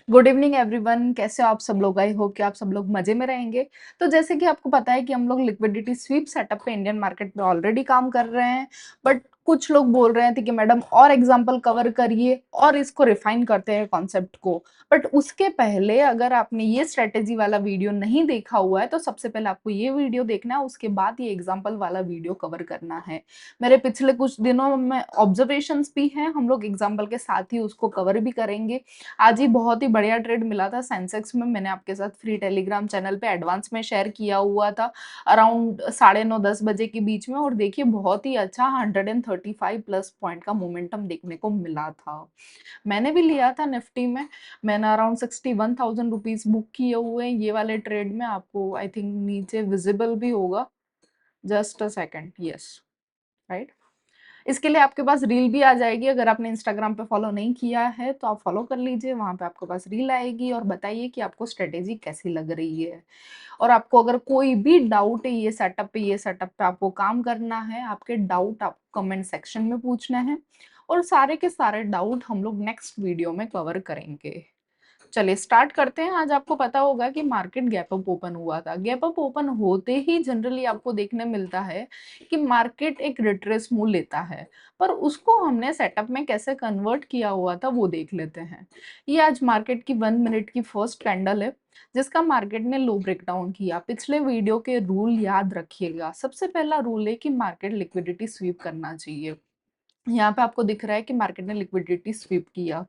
Good evening everyone, कैसे हो आप सब लोग? आई होप कि आप सब लोग मजे में रहेंगे। तो जैसे कि आपको पता है कि हम लोग लिक्विडिटी स्वीप सेटअप पे इंडियन मार्केट में ऑलरेडी काम कर रहे हैं, बट कुछ लोग बोल रहे थे कि मैडम और एग्जांपल कवर करिए और इसको रिफाइन करते हैं कॉन्सेप्ट को। बट उसके पहले अगर आपने ये स्ट्रेटेजी वाला वीडियो नहीं देखा हुआ है तो सबसे पहले आपको ये वीडियो देखना है, उसके बाद ये एग्जाम्पल वाला वीडियो कवर करना है। मेरे पिछले कुछ दिनों में ऑब्जर्वेशंस भी हैं, हम लोग एग्जाम्पल के साथ ही उसको कवर भी करेंगे। आज ही बहुत ही बढ़िया ट्रेड मिला था सेंसेक्स में, मैंने आपके साथ फ्री टेलीग्राम चैनल पे एडवांस में शेयर किया हुआ था अराउंड 9:30-10 बजे के बीच में, और देखिए बहुत ही अच्छा 135 प्लस पॉइंट का मोमेंटम देखने को मिला था। मैंने भी लिया था निफ्टी में, मैंने अराउंड 61,000 रुपीज बुक किए हुए हैं ये वाले ट्रेड में। आपको आई थिंक नीचे विजिबल भी होगा, just a second, yes, right. इसके लिए आपके पास रील भी आ जाएगी। अगर आपने इंस्टाग्राम पे फॉलो नहीं किया है तो आप फॉलो कर लीजिए, वहां पे आपके पास रील आएगी और बताइए कि आपको स्ट्रेटेजी कैसी लग रही है। और आपको अगर कोई भी डाउट है ये सेटअप पे आपको काम करना है, आपके डाउट आप कमेंट सेक्शन में पूछना है और सारे के सारे डाउट हम लोग नेक्स्ट वीडियो में कवर करेंगे। चलिए स्टार्ट करते हैं। आज आपको पता होगा कि मार्केट गैप अप ओपन हुआ था। गैप अप ओपन होते ही जनरली आपको देखने मिलता है कि मार्केट एक रिट्रेस मूव लेता है, पर उसको हमने सेटअप में कैसे कन्वर्ट किया हुआ था वो देख लेते हैं। ये आज मार्केट की 1 मिनट की फर्स्ट कैंडल है जिसका मार्केट ने लो ब्रेकडाउन किया। पिछले वीडियो के रूल याद रखिएगा। सबसे पहला रूल है कि मार्केट लिक्विडिटी स्वीप करना चाहिए। यहाँ पे आपको दिख रहा है कि मार्केट ने लिक्विडिटी स्वीप किया।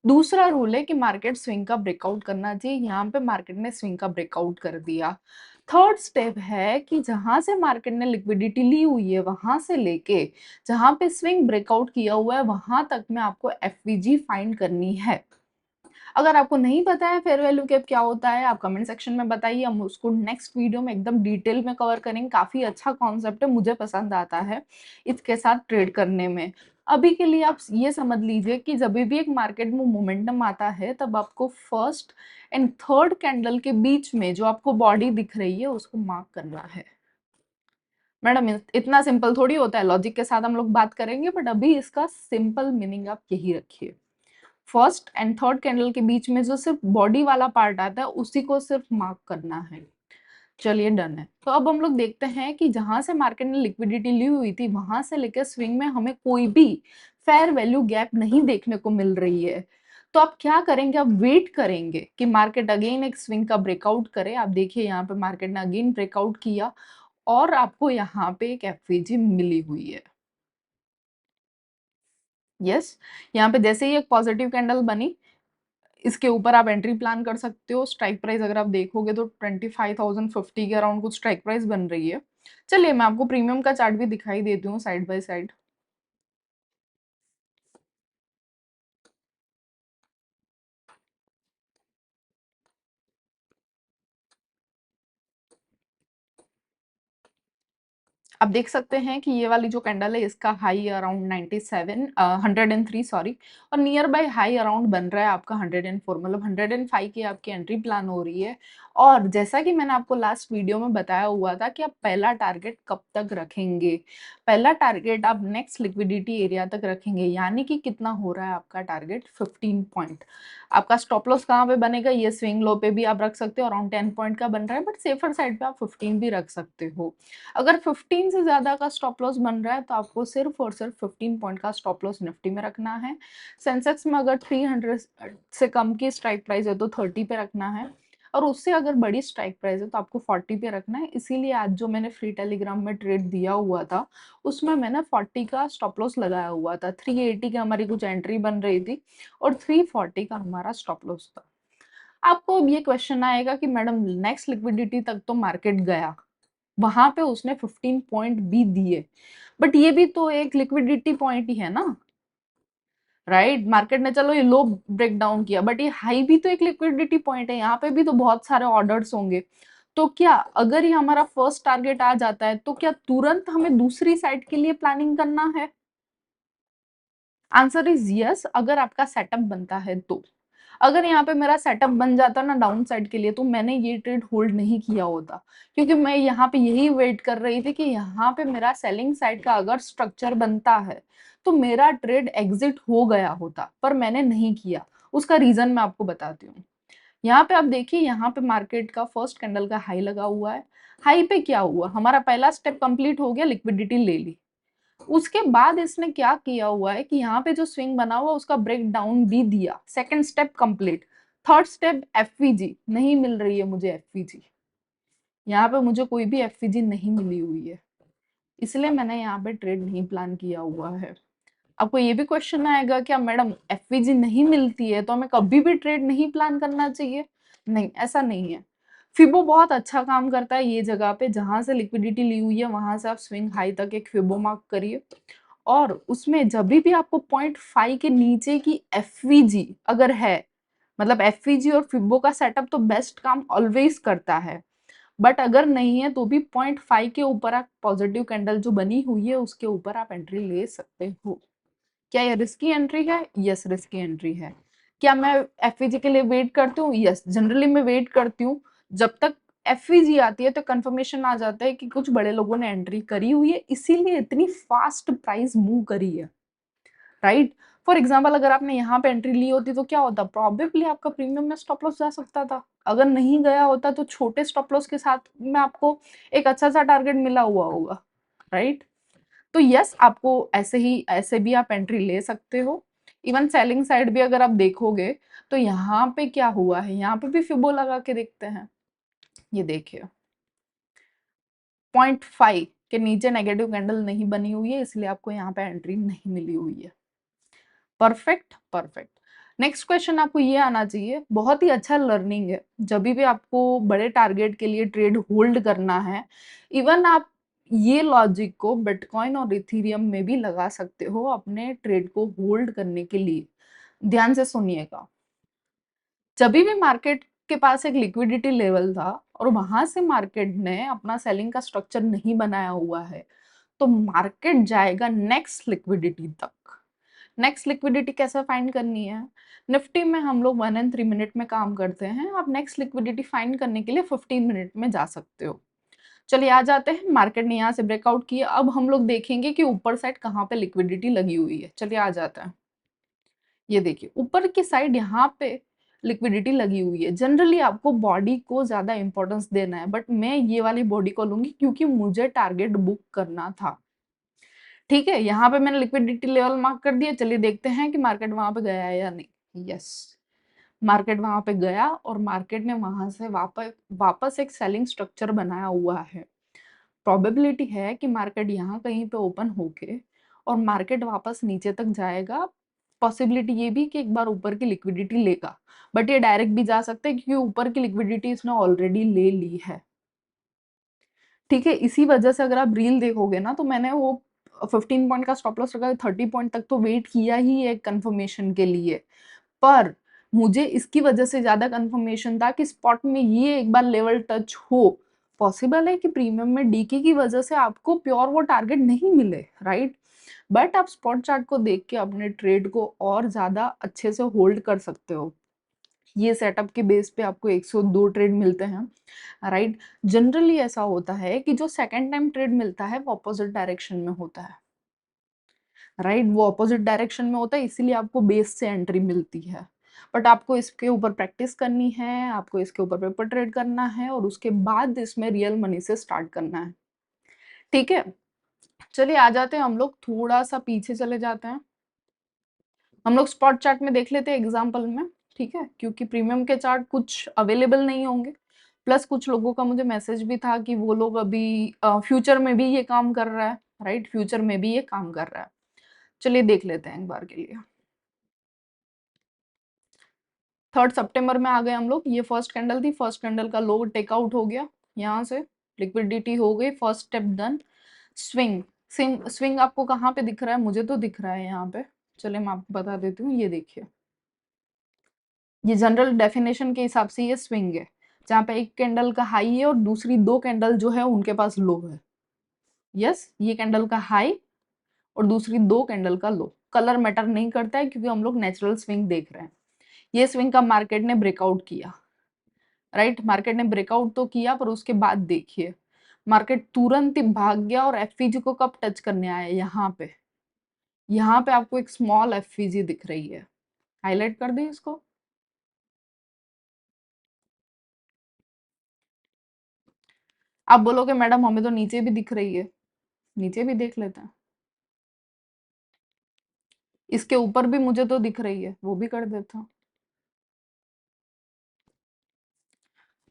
दूसरा रूल है कि मार्केट स्विंग का ब्रेकआउट करना चाहिए। यहाँ पे मार्केट ने स्विंग का ब्रेकआउट कर दिया। थर्ड स्टेप है कि जहां से मार्केट ने लिक्विडिटी ली हुई है वहां से लेके जहां पे स्विंग ब्रेकआउट किया हुआ है वहां तक में आपको एफवीजी फाइंड करनी है। अगर आपको नहीं पता है फेयर वैल्यू गैप क्या होता है, आप कमेंट सेक्शन में बताइए, हम उसको नेक्स्ट वीडियो में एकदम डिटेल में कवर करेंगे। काफी अच्छा कॉन्सेप्ट है, मुझे पसंद आता है इसके साथ ट्रेड करने में। अभी के लिए आप ये समझ लीजिए कि जब भी एक मार्केट में मोमेंटम आता है तब आपको फर्स्ट एंड थर्ड कैंडल के बीच में जो आपको बॉडी दिख रही है उसको मार्क करना है। मैडम इतना सिंपल थोड़ी होता है, लॉजिक के साथ हम लोग बात करेंगे, बट अभी इसका सिंपल मीनिंग आप यही रखिए। फर्स्ट एंड थर्ड कैंडल के बीच में जो सिर्फ बॉडी वाला पार्ट आता है उसी को सिर्फ मार्क करना है। चलिए डन है। तो अब हम लोग देखते हैं कि जहां से मार्केट ने लिक्विडिटी ली हुई थी वहां से लेकर स्विंग में हमें कोई भी फेयर वैल्यू गैप नहीं देखने को मिल रही है। तो आप क्या करेंगे, आप वेट करेंगे कि मार्केट अगेन एक स्विंग का ब्रेकआउट करे। आप देखिए यहाँ पे मार्केट ने अगेन ब्रेकआउट किया और आपको यहाँ पे एक एफवीजी मिली हुई है। यस, यहाँ पे जैसे ही एक पॉजिटिव कैंडल बनी इसके ऊपर आप एंट्री प्लान कर सकते हो। स्ट्राइक प्राइस अगर आप देखोगे तो 25,050 के अराउंड कुछ स्ट्राइक प्राइस बन रही है। चलिए मैं आपको प्रीमियम का चार्ट भी दिखाई देती हूँ साइड बाय साइड। आप देख सकते हैं कि ये वाली जो कैंडल है इसका हाई अराउंड 97 103 सॉरी, और नियर बाय हाई अराउंड बन रहा है आपका 104, मतलब 105 की आपकी एंट्री प्लान हो रही है। और जैसा कि मैंने आपको लास्ट वीडियो में बताया हुआ था कि आप पहला टारगेट कब तक रखेंगे, पहला टारगेट आप नेक्स्ट लिक्विडिटी एरिया तक रखेंगे, यानी कि कितना हो रहा है आपका टारगेट 15 पॉइंट। आपका स्टॉप लॉस कहाँ पे बनेगा, ये स्विंग लो पे भी आप रख सकते हो, अराउंड 10 पॉइंट का बन रहा है, बट सेफर साइड पे आप 15 भी रख सकते हो। अगर 15 से ज़्यादा का स्टॉप लॉस बन रहा है तो आपको सिर्फ और सिर्फ 15 पॉइंट का स्टॉप लॉस निफ्टी में रखना है। सेंसेक्स में अगर 300 से कम की स्ट्राइक प्राइस है तो 30 पे रखना है, और उससे अगर बड़ी स्ट्राइक प्राइस है तो आपको 40 पे रखना है। इसीलिए आज जो मैंने फ्री टेलीग्राम में ट्रेड दिया हुआ था उसमें मैंने 40 का स्टॉप लॉस लगाया हुआ था। 380 का हमारी कुछ एंट्री बन रही थी और 340 का हमारा स्टॉप लॉस था। आपको अब ये क्वेश्चन आएगा कि मैडम नेक्स्ट लिक्विडिटी तक तो मार्केट गया, वहां पे उसने 15 पॉइंट भी दिए, बट ये भी तो एक लिक्विडिटी पॉइंट ही है ना, राइट। मार्केट ने चलो ये लो ब्रेक डाउन किया बट ये हाई भी तो एक लिक्विडिटी पॉइंट है, यहाँ पे भी तो बहुत सारे ऑर्डर्स होंगे। तो क्या अगर ये हमारा फर्स्ट टारगेट आ जाता है तो क्या तुरंत हमें दूसरी साइड के लिए प्लानिंग करना है? आंसर इज यस, अगर आपका सेटअप बनता है तो। अगर यहाँ पे मेरा सेटअप बन जाता ना डाउन साइड के लिए तो मैंने ये ट्रेड होल्ड नहीं किया होता, क्योंकि मैं यहाँ पे यही वेट कर रही थी कि यहाँ पे मेरा सेलिंग साइड का अगर स्ट्रक्चर बनता है तो मेरा ट्रेड एग्जिट हो गया होता, पर मैंने नहीं किया। उसका रीजन मैं आपको बताती हूँ। यहाँ पे आप देखिए, यहाँ पे मार्केट का फर्स्ट कैंडल का हाई लगा हुआ है। हाई पे क्या हुआ, हमारा पहला स्टेप कंप्लीट हो गया, लिक्विडिटी ले ली। उसके बाद इसने क्या किया हुआ है कि यहाँ पे जो स्विंग बना हुआ उसका ब्रेक डाउन भी दिया। Second step complete. Third step FVG नहीं मिल रही है मुझे, एफवीजी यहाँ पे मुझे कोई भी एफवीजी नहीं मिली हुई है, इसलिए मैंने यहाँ पे ट्रेड नहीं प्लान किया हुआ है। आपको ये भी क्वेश्चन आएगा क्या मैडम एफवीजी नहीं मिलती है तो हमें कभी भी ट्रेड नहीं प्लान करना चाहिए? नहीं, ऐसा नहीं है। फिबो बहुत अच्छा काम करता है ये जगह पे, जहां से लिक्विडिटी ली हुई है वहां से आप स्विंग हाई तक एक फिबो मार्क करिए, और उसमें जब भी आपको 0.5 के नीचे की एफवीजी अगर है, मतलब एफवीजी और फिबो का सेटअप तो बेस्ट काम ऑलवेज करता है, बट अगर नहीं है तो भी 0.5 के ऊपर आप पॉजिटिव कैंडल जो बनी हुई है उसके ऊपर आप एंट्री ले सकते हो। क्या ये रिस्की एंट्री है? यस, रिस्की एंट्री है। क्या मैं एफवीजी के लिए वेट करती हूँ? यस, जनरली मैं वेट करती हूँ। जब तक एफवीजी आती है तो कंफर्मेशन आ जाता है कि कुछ बड़े लोगों ने एंट्री करी हुई है, इसीलिए इतनी फास्ट प्राइस मूव करी है, राइट? फॉर एग्जाम्पल अगर आपने यहाँ पे एंट्री ली होती तो क्या होता, प्रॉबेबली आपका प्रीमियम में स्टॉप लॉस जा सकता था। अगर नहीं गया होता तो छोटे स्टॉप लॉस के साथ में आपको एक अच्छा सा टारगेट मिला हुआ होगा, राइट? तो यस, आपको ऐसे भी आप एंट्री ले सकते हो। इवन सेलिंग साइड भी अगर आप देखोगे तो यहाँ पे क्या हुआ है, यहाँ पे भी फिबो लगा के देखते हैं। ये देखिए 0.5 के नीचे नेगेटिव कैंडल नहीं बनी हुई है, इसलिए आपको यहाँ पे एंट्री नहीं मिली हुई है। Perfect, perfect. नेक्स्ट क्वेश्चन आपको ये आना चाहिए, बहुत ही अच्छा लर्निंग है। जब भी आपको बड़े टारगेट के लिए ट्रेड होल्ड करना है, इवन आप ये लॉजिक को बिटकॉइन और इथेरियम में भी लगा सकते हो अपने ट्रेड को होल्ड करने के लिए। ध्यान से सुनिएगा, जब भी मार्केट के पास एक लिक्विडिटी लेवल था और वहां से मार्केट ने अपना सेलिंग का स्ट्रक्चर नहीं बनाया हुआ है, तो मार्केट जाएगा नेक्स्ट लिक्विडिटी तक। नेक्स्ट लिक्विडिटी कैसे फाइंड करनी है? निफ्टी में हम लोग 1 एंड 3 मिनट में काम करते हैं, आप नेक्स्ट लिक्विडिटी फाइंड करने के लिए 15 मिनट में जा सकते हो। चलिए आ जाते हैं, मार्केट ने यहाँ से ब्रेकआउट किया, अब हम लोग देखेंगे कि ऊपर साइड कहाँ पे लिक्विडिटी लगी हुई है। चलिए आ जाते हैं, ये देखिए ऊपर की साइड यहाँ पे लिक्विडिटी लगी हुई है। जनरली आपको बॉडी को ज्यादा इंपॉर्टेंस देना है, बट मैं ये वाली बॉडी को लूंगी क्योंकि मुझे टारगेट बुक करना था। ठीक है, यहाँ पे मैंने लिक्विडिटी लेवल मार्क कर दिया। चलिए देखते हैं कि मार्केट वहां पे गया है या नहीं। यस, मार्केट वहां पे गया और मार्केट ने वहां से वापस वापस एक सेलिंग स्ट्रक्चर बनाया हुआ है। प्रोबेबिलिटी है कि मार्केट यहाँ कहीं पे ओपन होके और मार्केट वापस नीचे तक जाएगा। पॉसिबिलिटी ये भी कि एक बार ऊपर की लिक्विडिटी लेगा, बट ये डायरेक्ट भी जा सकता है क्योंकि ऊपर की लिक्विडिटी इसने ऑलरेडी ले ली है। ठीक है, इसी वजह से अगर आप रील देखोगे ना तो मैंने वो 15 पॉइंट का स्टॉप लॉस रखा, 30 पॉइंट तक तो वेट किया ही है कंफर्मेशन के लिए, पर मुझे इसकी वजह से ज्यादा कंफर्मेशन था कि स्पॉट में ये एक बार लेवल टच हो। पॉसिबल है कि प्रीमियम में डीके की वजह से आपको प्योर वो टारगेट नहीं मिले, राइट? बट आप स्पॉट चार्ट को देख के अपने ट्रेड को और ज्यादा अच्छे से होल्ड कर सकते हो। ये सेटअप के बेस पे आपको 102 ट्रेड मिलते हैं, राइट? जनरली ऐसा होता है कि जो सेकंड टाइम ट्रेड मिलता है वो अपोजिट डायरेक्शन में होता है, राइट? वो अपोजिट डायरेक्शन में होता है, इसीलिए आपको बेस से एंट्री मिलती है। बट आपको इसके ऊपर प्रैक्टिस करनी है, आपको इसके ऊपर पेपर ट्रेड करना है और उसके बाद इसमें रियल मनी से स्टार्ट करना है। ठीक है, चलिए आ जाते हैं, हम लोग थोड़ा सा पीछे चले जाते हैं। हम लोग स्पॉट चार्ट में देख लेते हैं एग्जाम्पल में, ठीक है? क्योंकि प्रीमियम के चार्ट कुछ अवेलेबल नहीं होंगे, प्लस कुछ लोगों का मुझे मैसेज भी था कि वो लोग अभी फ्यूचर में भी ये काम कर रहा है, राइट? फ्यूचर में भी ये काम कर रहा है। चलिए देख लेते हैं एक बार के लिए। 3 सितंबर में आ गए हम लोग। ये फर्स्ट कैंडल थी, फर्स्ट कैंडल का लो टेकआउट हो गया, यहाँ से लिक्विडिटी हो गई, first step done. Swing swing swing आपको कहाँ पे दिख रहा है? मुझे तो दिख रहा है यहाँ पे। चलिए मैं आपको बता देती हूँ, ये देखिए, ये जनरल डेफिनेशन के हिसाब से ये स्विंग है, जहाँ पे एक कैंडल का हाई है और दूसरी 2 कैंडल जो है उनके पास लो है। यस, ये कैंडल का हाई और दूसरी 2 कैंडल का लो। कलर मैटर नहीं करता है क्योंकि हम लोग नेचुरल स्विंग देख रहे हैं। ये स्विंग का मार्केट ने ब्रेकआउट किया, राइट? मार्केट ने ब्रेकआउट तो किया, पर उसके बाद देखिए मार्केट तुरंत ही भाग गया और एफईजी को कब टच करने आया? यहाँ पे आपको एक स्मॉल एफईजी दिख रही है, हाईलाइट कर दी इसको। आप बोलोगे मैडम हमें तो नीचे भी दिख रही है, नीचे भी देख लेते हैं। इसके ऊपर भी मुझे तो दिख रही है, वो भी कर देता हूँ।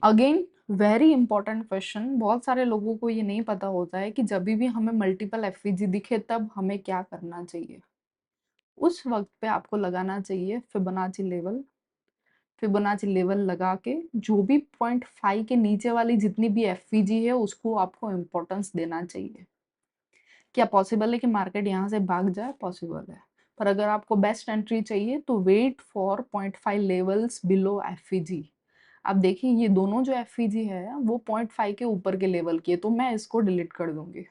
अगेन वेरी इंपॉर्टेंट क्वेश्चन, बहुत सारे लोगों को ये नहीं पता होता है कि जब भी हमें मल्टीपल एफवीजी दिखे तब हमें क्या करना चाहिए। उस वक्त पे आपको लगाना चाहिए फिबोनाची लेवल। फिबोनाची लेवल लगा के जो भी 0.5 के नीचे वाली जितनी भी एफवीजी है उसको आपको इम्पोर्टेंस देना चाहिए। क्या पॉसिबल है कि मार्केट यहाँ से भाग जाए? पॉसिबल है, पर अगर आपको बेस्ट एंट्री चाहिए तो wait for 0.5 levels below FVG. आप देखिए ये दोनों जो एफवीजी है वो 0.5 के ऊपर के लेवल की है, तो मैं इसको डिलीट कर दूंगी।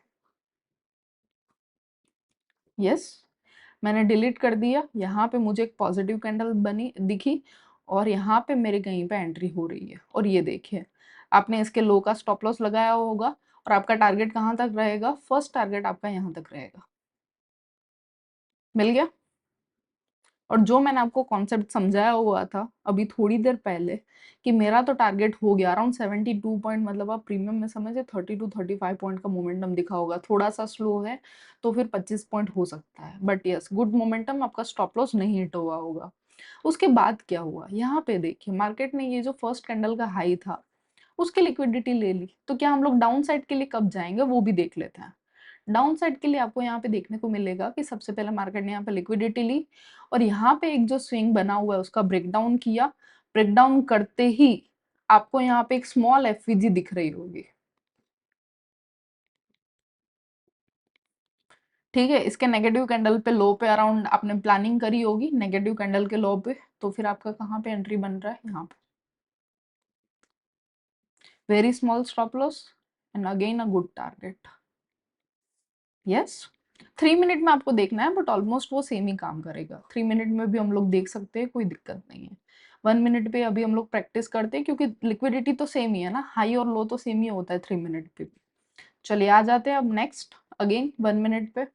यस, मैंने डिलीट कर दिया। यहाँ पे मुझे एक पॉजिटिव कैंडल बनी दिखी और यहाँ पे मेरे कहीं पे एंट्री हो रही है। और ये देखिए आपने इसके लो का स्टॉप लॉस लगाया होगा और आपका टारगेट कहाँ तक रहेगा? फर्स्ट टारगेट आपका यहाँ तक रहेगा। मिल गया। और जो मैंने आपको कॉन्सेप्ट समझाया हुआ था अभी थोड़ी देर पहले कि मेरा तो टारगेट हो गया अराउंड 72 पॉइंट, मतलब आप प्रीमियम में समझे 30 टू 35 पॉइंट का मोमेंटम दिखा होगा। थोड़ा सा स्लो है तो फिर 25 पॉइंट हो सकता है, बट यस गुड मोमेंटम, आपका स्टॉप लॉस नहीं हिट हुआ होगा। उसके बाद क्या हुआ यहाँ पे देखिए, मार्केट ने ये जो फर्स्ट कैंडल का हाई था उसकी लिक्विडिटी ले ली। तो क्या हम लोग डाउन साइड के लिए कब जाएंगे वो भी देख लेते हैं। डाउन साइड के लिए आपको यहाँ पे देखने को मिलेगा कि सबसे पहले मार्केट ने यहाँ पे लिक्विडिटी ली और यहाँ पे एक जो स्विंग बना हुआ है उसका ब्रेकडाउन किया। ब्रेकडाउन करते ही आपको यहाँ पे एक स्मॉल एफवीजी दिख रही होगी। ठीक है, इसके नेगेटिव कैंडल पे लो पे अराउंड आपने प्लानिंग करी होगी, नेगेटिव कैंडल के लो पे, तो फिर आपका कहाँ पे एंट्री बन रहा है? यहाँ पे very small stop loss and again a good target. Yes, 3 minute में आपको देखना है बट ऑलमोस्ट वो सेम ही काम करेगा। 3 मिनट में भी हम लोग देख सकते हैं, कोई दिक्कत नहीं है। 1 मिनट पे अभी हम लोग प्रैक्टिस करते हैं क्योंकि लिक्विडिटी तो सेम ही है ना, हाई और लो तो सेम ही होता है 3 मिनट पे भी। चलिए आ जाते हैं अब नेक्स्ट अगेन 1 मिनट पे।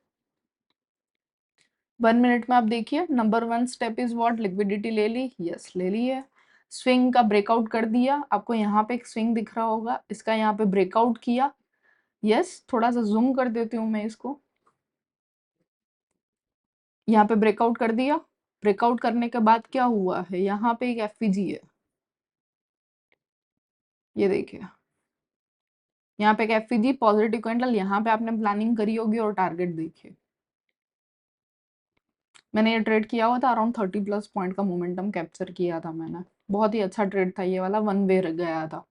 1 मिनट में आप देखिए number one step is what? Liquidity ले ली, यस ले ली है। स्विंग का ब्रेकआउट कर दिया, आपको यहाँ पे एक स्विंग दिख रहा होगा, इसका यहाँ पे ब्रेकआउट किया। यस, थोड़ा सा जूम कर देती हूँ मैं इसको। यहाँ पे ब्रेकआउट कर दिया। ब्रेकआउट करने के बाद क्या हुआ है, यहाँ पे एक एफवीजी है, ये देखिए यहाँ पे एक एफवीजी पॉजिटिव कैंडल, यहाँ पे आपने प्लानिंग करी होगी और टारगेट देखिए। मैंने ये ट्रेड किया हुआ था, अराउंड 30+ पॉइंट का मोमेंटम कैप्चर किया था मैंने। बहुत ही अच्छा ट्रेड था ये वाला, वन वे गया था।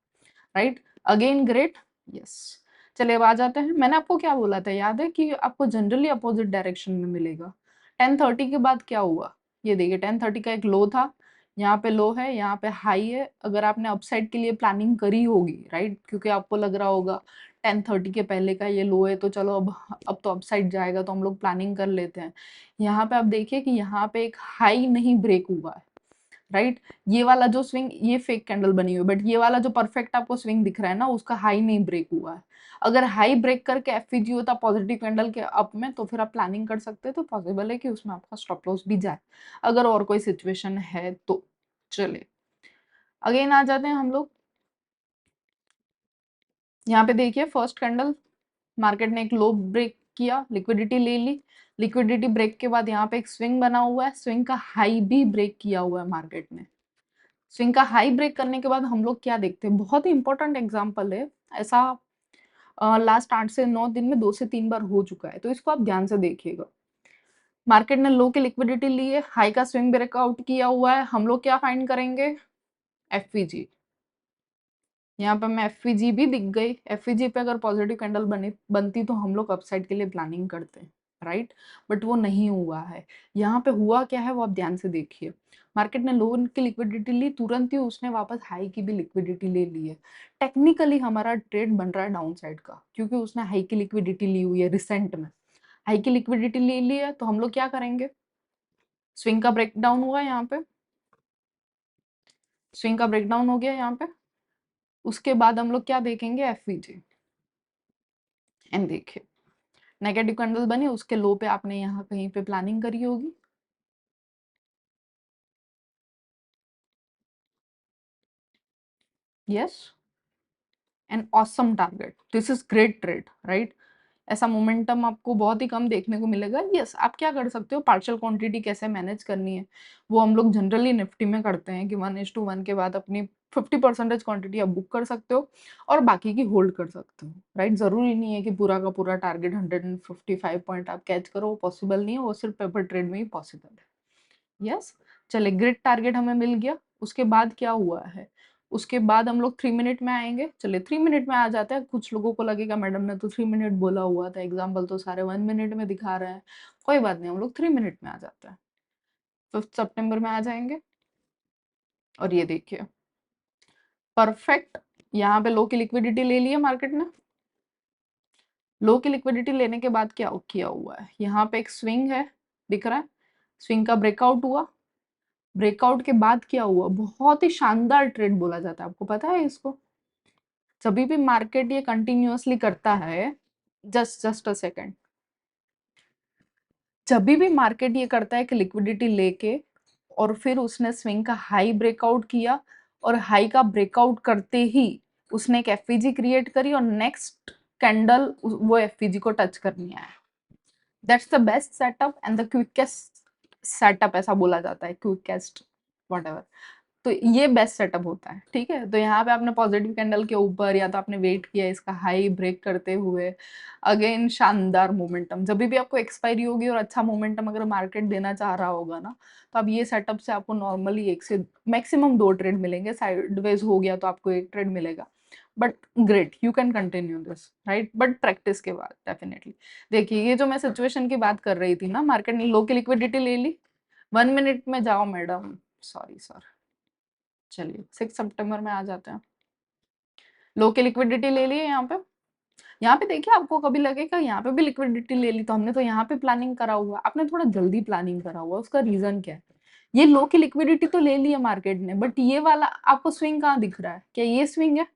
Right, again great. यस, चलिए अब आ जाते हैं। मैंने आपको क्या बोला था याद है कि आपको जनरली अपोजिट डायरेक्शन में मिलेगा। 10:30 के बाद क्या हुआ? ये देखिए 10:30 का एक लो था, यहाँ पे लो है, यहाँ पे हाई है। अगर आपने अपसाइड के लिए प्लानिंग करी होगी, राइट, क्योंकि आपको लग रहा होगा 10:30 के पहले का ये लो है तो चलो अब तो अपसाइड जाएगा तो हम लोग प्लानिंग कर लेते हैं। यहाँ पे आप देखिए कि यहाँ पे एक हाई नहीं ब्रेक हुआ है, राइट। ये वाला जो स्विंग ये फेक कैंडल बनी हुई है, बट ये वाला जो परफेक्ट आपको स्विंग दिख रहा है ना उसका हाई नहीं ब्रेक हुआ है। अगर हाई ब्रेक करके एफवीजी होता पॉजिटिव कैंडल के अप में तो फिर आप प्लानिंग कर सकते हैं, तो पॉसिबल है कि उसमें आपका स्टॉप लॉस भी जाए अगर और कोई सिचुएशन है तो। चले अगेन आ जाते हैं हम लोग। यहाँ पे देखिए फर्स्ट कैंडल मार्केट ने एक लो ब्रेक किया, लिक्विडिटी ले ली। लिक्विडिटी ब्रेक के बाद यहाँ पे एक स्विंग बना हुआ है, स्विंग का हाई भी ब्रेक किया हुआ है मार्केट ने। स्विंग का हाई ब्रेक करने के बाद हम लोग क्या देखते हैं, बहुत ही इंपॉर्टेंट एग्जांपल है ऐसा, लास्ट 8 से 9 दिन में 2 से 3 बार हो चुका है, तो इसको आप ध्यान से देखिएगा। मार्केट ने लो की लिक्विडिटी ली है, हाई का स्विंग ब्रेकआउट किया हुआ है, हम लोग क्या फाइंड करेंगे? एफवीजी। यहाँ पे मैं एफवीजी भी दिख गई, एफवीजी पे अगर पॉजिटिव कैंडल बनती तो हम लोग अपसाइड के लिए प्लानिंग करते हैं, राइट, बट वो नहीं हुआ है। यहाँ पे हुआ क्या है वो आप ध्यान से देखिए। मार्केट ने लो की लिक्विडिटी ली, तुरंत ही उसने वापस हाई की भी लिक्विडिटी ले ली है। टेक्निकली हमारा ट्रेड बन रहा है डाउन साइड का, क्योंकि उसने हाई की लिक्विडिटी ली हुई है रिसेंट में। हाई की लिक्विडिटी ले ली है तो हम लोग क्या करेंगे? स्विंग का ब्रेकडाउन हुआ यहाँ पे, स्विंग का ब्रेकडाउन हो गया यहाँ पे। उसके बाद हम लोग क्या देखेंगे? एफवीजी। एंड देखिए नेगेटिव कैंडल बनी, उसके लो पे आपने यहाँ कहीं पे प्लानिंग करी होगी। Yes, an awesome target, this is great trade, right? ऐसा मोमेंटम आपको बहुत ही कम देखने को मिलेगा। यस, आप क्या कर सकते हो, पार्शियल क्वांटिटी कैसे मैनेज करनी है वो हम लोग जनरली निफ्टी में करते हैं कि 1:1 के बाद अपनी 50% क्वांटिटी आप बुक कर सकते हो और बाकी की होल्ड कर सकते हो, राइट? जरूरी नहीं है कि पूरा का पूरा टारगेट 155 पॉइंट आप कैच करो, वो पॉसिबल नहीं है, वो सिर्फ पेपर ट्रेड में ही पॉसिबल है। यस, चले ग्रिड टारगेट हमें मिल गया। उसके बाद क्या हुआ है, उसके बाद हम लोग 3 मिनट में आएंगे। चलिए 3 मिनट में आ जाते हैं। कुछ लोगों को लगेगा मैडम ने तो 3 मिनट बोला हुआ था, एग्जाम्पल तो सारे 1 मिनट में दिखा रहे हैं। कोई बात नहीं, हम लोग 3 मिनट में आ जाते हैं। 5 सितंबर में आ जाएंगे और ये देखिए परफेक्ट, यहाँ पे लो की लिक्विडिटी ले ली है मार्केट ने। लो की लिक्विडिटी लेने के बाद क्या किया हुआ है, यहाँ पे एक स्विंग है, दिख रहा है, स्विंग का ब्रेकआउट हुआ। ब्रेकआउट के बाद क्या हुआ, बहुत ही शानदार ट्रेड बोला जाता है, आपको पता है इसको? जब भी मार्केट ये कंटिन्यूअसली करता है, जस्ट जस्ट अ सेकेंड, जब भी मार्केट ये करता है कि लिक्विडिटी लेके और फिर उसने स्विंग का हाई ब्रेकआउट किया और हाई का ब्रेकआउट करते ही उसने एक एफवीजी क्रिएट करी और नेक्स्ट कैंडल वो एफवीजी को टच करनी है। That's the best setup and the quickest setup, ऐसा बोला जाता है, क्विकेस्ट व्हाटएवर। तो ये बेस्ट सेटअप होता है, ठीक है? तो यहाँ पे आपने पॉजिटिव कैंडल के ऊपर या तो आपने वेट किया इसका हाई ब्रेक करते हुए, अगेन शानदार मोमेंटम। जब भी आपको एक्सपायरी होगी और अच्छा मोमेंटम अगर मार्केट देना चाह रहा होगा ना, तो अब ये सेटअप से आपको नॉर्मली 1 से मैक्सिमम 2 ट्रेड मिलेंगे। साइडवेज हो गया तो आपको 1 ट्रेड मिलेगा, but great, you can continue this, right? But practice के बाद डेफिनेटली। देखिए ये जो मैं सिचुएशन की बात कर रही थी ना, मार्केट ने लो की लिक्विडिटी ले ली, 1 मिनट में जाओ मैडम, सॉरी सर, चलिए 6 सितंबर में आ जाते हैं। लो की लिक्विडिटी ले ली है यहाँ पे। यहाँ पे देखिए आपको कभी लगेगा यहाँ पे भी लिक्विडिटी ले ली, तो हमने तो यहाँ पे प्लानिंग करा हुआ, आपने थोड़ा जल्दी प्लानिंग करा हुआ। उसका रीजन क्या है, ये लो की लिक्विडिटी तो ले ली है मार्केट ने, बट ये वाला आपको स्विंग कहाँ दिख रहा है? क्या ये स्विंग है?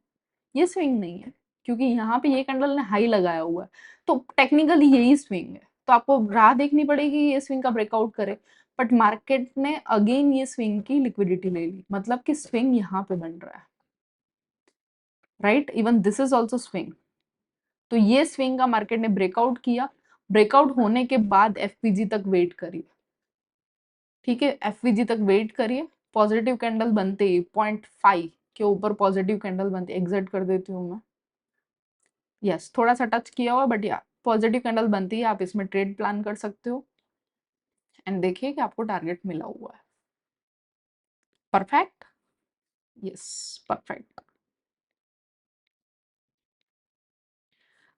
ये स्विंग नहीं है, क्योंकि यहाँ पे ये कैंडल ने हाई लगाया हुआ है, तो टेक्निकली यही स्विंग है। तो आपको राह देखनी पड़ेगी ये स्विंग का ब्रेकआउट करे, बट मार्केट ने अगेन ये स्विंग की लिक्विडिटी ले ली, मतलब कि स्विंग यहाँ पे बन रहा है, right? Even this is also swing. तो ये स्विंग का मार्केट ने ब्रेकआउट किया, ब्रेकआउट होने के बाद एफपीजी तक वेट करिए, ठीक है? एफपीजी तक वेट करिए, पॉजिटिव कैंडल बनते ही 0.5 के ऊपर पॉजिटिव कैंडल बनते, एग्जिट कर देती हूँ मैं। यस, थोड़ा सा टच किया हुआ, बट या पॉजिटिव कैंडल बनती है, आप इसमें ट्रेड प्लान कर सकते हो एंड देखिए कि आपको टारगेट मिला हुआ है। Perfect, yes, perfect.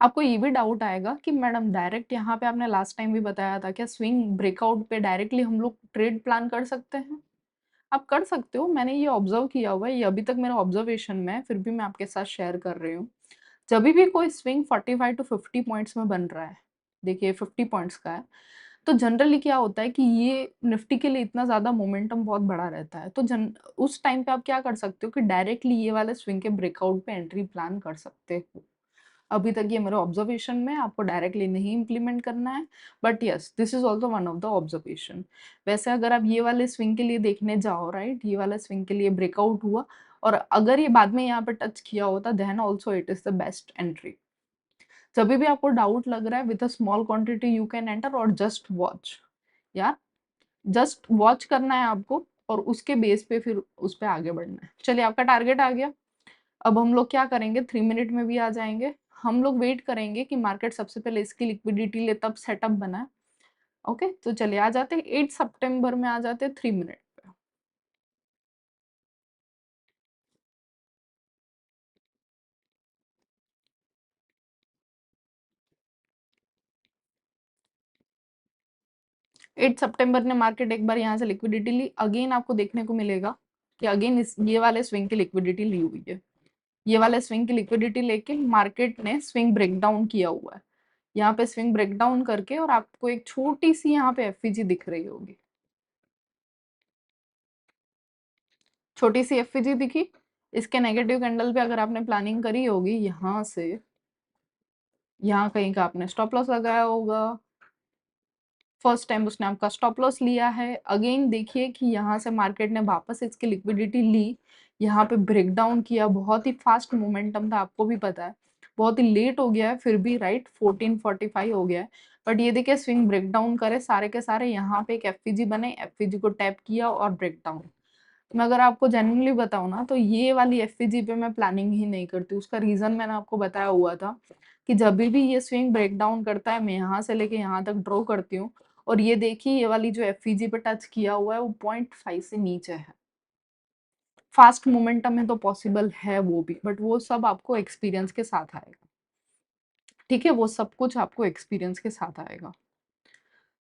आपको ये भी डाउट आएगा कि मैडम डायरेक्ट यहाँ पे आपने लास्ट टाइम भी बताया था, क्या स्विंग ब्रेकआउट पे डायरेक्टली हम लोग ट्रेड प्लान कर सकते हैं? आप कर सकते हो, मैंने ये ऑब्जर्व किया हुआ है, ये अभी तक मेरा ऑब्जर्वेशन में है, फिर भी मैं आपके साथ शेयर कर रही हूँ। जब भी कोई स्विंग 45 टू 50 पॉइंट्स में बन रहा है, देखिए 50 पॉइंट्स का है, तो जनरली क्या होता है कि ये निफ्टी के लिए इतना ज़्यादा मोमेंटम बहुत बड़ा रहता है, तो उस टाइम पे आप क्या कर सकते हो कि डायरेक्टली ये वाले स्विंग के ब्रेकआउट पे एंट्री प्लान कर सकते हो। अभी तक ये मेरे ऑब्जर्वेशन में, आपको डायरेक्टली नहीं इम्प्लीमेंट करना है, but yes this is also one of the observation. वैसे अगर आप ये वाले स्विंग के लिए देखने जाओ, राइट, ये वाला स्विंग के लिए ब्रेकआउट हुआ और अगर ये बाद में यहाँ पे टच किया होता, then also it is the best entry. जब भी आपको डाउट लग रहा है, with a small quantity you can enter और जस्ट वॉच, यार जस्ट वॉच करना है आपको और उसके बेस पे फिर उस पे आगे बढ़ना है। चलिए आपका टारगेट आ गया। अब हम लोग क्या करेंगे, 3 मिनट में भी आ जाएंगे। हम लोग वेट करेंगे कि मार्केट सबसे पहले इसकी लिक्विडिटी ले, तब सेटअप बना है। ओके, तो चलिए आ जाते हैं 8 सितंबर में, आ जाते हैं 3 मिनट पे। 8 सितंबर ने मार्केट एक बार यहाँ से लिक्विडिटी ली, अगेन आपको देखने को मिलेगा कि अगेन ये वाले स्विंग की लिक्विडिटी ली हुई है। ये वाले स्विंग की लिक्विडिटी लेके मार्केट ने स्विंग ब्रेकडाउन किया हुआ है, यहाँ पे स्विंग ब्रेकडाउन करके, और आपको एक छोटी सी यहाँ पे एफवीजी दिख रही होगी, छोटी सी एफवीजी दिखी। इसके नेगेटिव कैंडल पे अगर आपने प्लानिंग करी होगी, यहाँ से यहाँ कहीं का आपने स्टॉप लॉस लगाया होगा, फर्स्ट टाइम उसने आपका स्टॉप लॉस लिया है। अगेन देखिए कि यहाँ से मार्केट ने वापस इसकी लिक्विडिटी ली, यहाँ पे ब्रेक डाउन किया, बहुत ही फास्ट मोमेंटम था, आपको भी पता है, बहुत ही लेट हो गया है फिर भी, राइट, 14:45 हो गया है। बट ये देखिए स्विंग ब्रेक डाउन करे सारे के सारे, यहाँ पे एक एफवीजी बने, एफवीजी को टैप किया और ब्रेक डाउन। मैं अगर आपको जेन्युइनली बताऊँ ना, तो ये वाली एफवीजी पे मैं प्लानिंग ही नहीं करती। उसका रीजन मैंने आपको बताया हुआ था कि जब भी ये स्विंग ब्रेक डाउन करता है, मैं यहाँ से लेके यहाँ तक ड्रॉ करती हूँ, और ये देखिए ये वाली जो एफवीजी पे टच किया हुआ है वो 0.5 से नीचे है। फास्ट मोमेंटम में तो पॉसिबल है वो भी, बट वो सब आपको एक्सपीरियंस के साथ आएगा। ठीक है, वो सब कुछ आपको एक्सपीरियंस के साथ आएगा।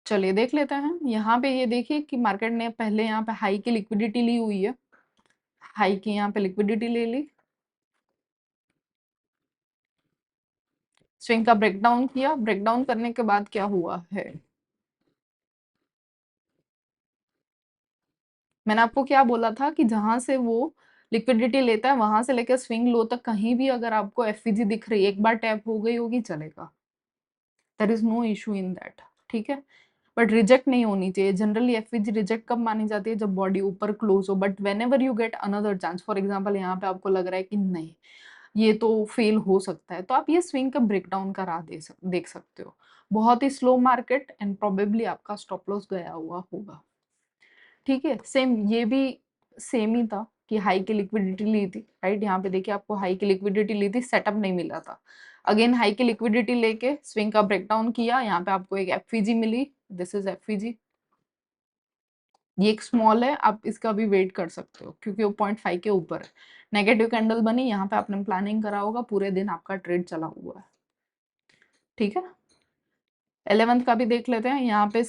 चलिए देख लेते हैं। यहाँ पे ये देखिए कि मार्केट ने पहले यहाँ पे हाई की लिक्विडिटी ली हुई है, हाई की यहाँ पे लिक्विडिटी ले ली, स्विंग का ब्रेकडाउन किया, ब्रेकडाउन करने के बाद क्या हुआ है, मैंने आपको क्या बोला था कि जहां से वो लिक्विडिटी लेता है वहां से लेकर स्विंग लो तक कहीं भी अगर आपको एफवीजी दिख रही है, एक बार टैप हो गई होगी, चलेगा, there is no issue in that. ठीक है, बट रिजेक्ट नहीं होनी चाहिए। जनरली एफवीजी रिजेक्ट कब मानी जाती है, जब बॉडी ऊपर क्लोज हो, but when ever you get another chance, for example यहाँ पे आपको लग रहा है कि नहीं ये तो फेल हो सकता है, तो आप ये स्विंग का ब्रेकडाउन का राह देख सकते हो। बहुत ही स्लो मार्केट एंड प्रोबेबली आपका स्टॉप लॉस गया हुआ होगा। ठीक है, सेम ये भी सेम ही था कि हाई की लिक्विडिटी ली थी, राइट, यहाँ पे देखिए आपको हाई की लिक्विडिटी ली थी, सेटअप नहीं मिला था। अगेन हाई की लिक्विडिटी लेके स्विंग का ब्रेकडाउन किया, यहाँ पे आपको एक एफवीजी मिली, दिस इज एफवीजी, ये एक स्मॉल है, आप इसका भी वेट कर सकते हो क्योंकि वो 0.5 के ऊपर है। नेगेटिव कैंडल बनी, यहाँ पे आपने प्लानिंग करा होगा, पूरे दिन आपका ट्रेड चला हुआ है। ठीक है, 11th का भी देख लेते हैं। यहाँ पे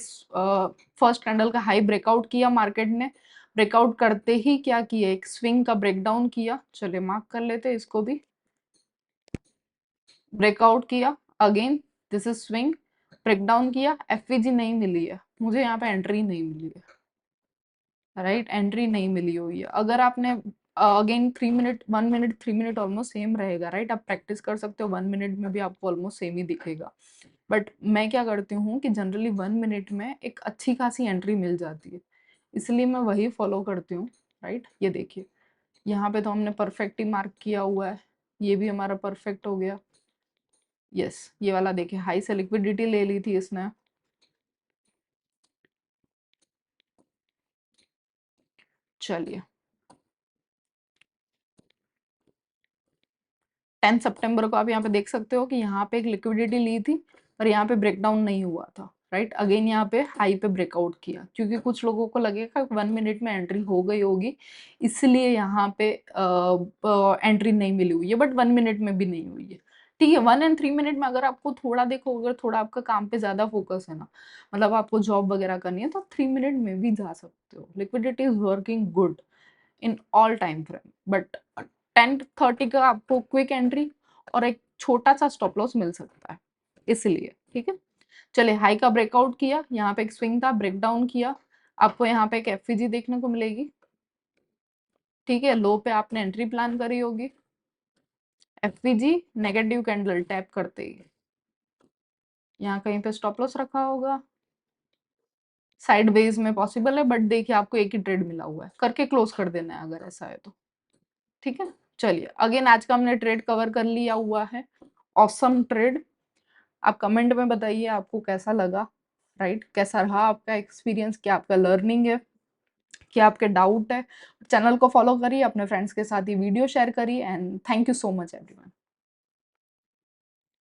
फर्स्ट कैंडल का हाई ब्रेकआउट किया मार्केट ने, ब्रेकआउट करते ही क्या किया, एक स्विंग का ब्रेकडाउन किया, चलिए मार्क कर लेते हैं इसको भी, ब्रेकआउट किया, again this is swing, breakdown किया, एफवीजी नहीं मिली है मुझे, यहाँ पे एंट्री नहीं मिली है, राइट, एंट्री नहीं मिली हुई है। अगर आपने again 3 minute 1 minute 3 minute almost same रहेगा, राइट, आप प्रैक्टिस कर सकते हो, 1 मिनट में भी आपको ऑलमोस्ट सेम ही दिखेगा। बट मैं क्या करती हूँ कि जनरली 1 मिनट में एक अच्छी खासी एंट्री मिल जाती है, इसलिए मैं वही फॉलो करती हूँ, राइट। ये देखिए यहाँ पे तो हमने परफेक्ट ही मार्क किया हुआ है, ये भी हमारा परफेक्ट हो गया। यस, ये वाला देखिए हाई से लिक्विडिटी ले ली थी इसने, चलिए 10 सितंबर को आप यहाँ पे देख सकते हो कि यहाँ पे एक लिक्विडिटी ली थी और यहाँ पे ब्रेकडाउन नहीं हुआ था, राइट। अगेन यहाँ पे हाई पे ब्रेकआउट किया, क्योंकि कुछ लोगों को लगेगा 1 मिनट में एंट्री हो गई होगी, इसलिए यहाँ पे एंट्री नहीं मिली हुई है, बट 1 मिनट में भी नहीं हुई है। ठीक है, 1 एंड 3 मिनट में अगर आपको थोड़ा देखो, अगर थोड़ा आपका काम पे ज्यादा फोकस है ना, मतलब आपको जॉब वगैरह करनी है, तो आप 3 मिनट में भी जा सकते हो। Liquidity is working good in all time frame, but 10:30 का आपको क्विक एंट्री और एक छोटा सा स्टॉप लॉस मिल सकता है, इसलिए। ठीक है, चलिए हाई का ब्रेकआउट किया, यहाँ पे एक स्विंग था, ब्रेकडाउन किया, आपको यहाँ पे एक एफवीजी देखने को मिलेगी। ठीक है, लो पे आपने एंट्री प्लान करी होगी, एफवीजी नेगेटिव कैंडल टैप करते ही यहाँ कहीं पे स्टॉप लॉस रखा होगा, साइड वेज में पॉसिबल है, बट देखिए आपको एक ही ट्रेड मिला हुआ है, करके क्लोज कर देना है अगर ऐसा है तो। ठीक है, चलिए अगेन आज का हमने ट्रेड कवर कर लिया हुआ है, ऑसम ट्रेड। आप कमेंट में बताइए आपको कैसा लगा, राइट, कैसा रहा आपका एक्सपीरियंस, क्या आपका लर्निंग है, क्या आपके डाउट है। चैनल को फॉलो करिए, अपने फ्रेंड्स के साथ ही वीडियो शेयर करिए, and thank you so much everyone.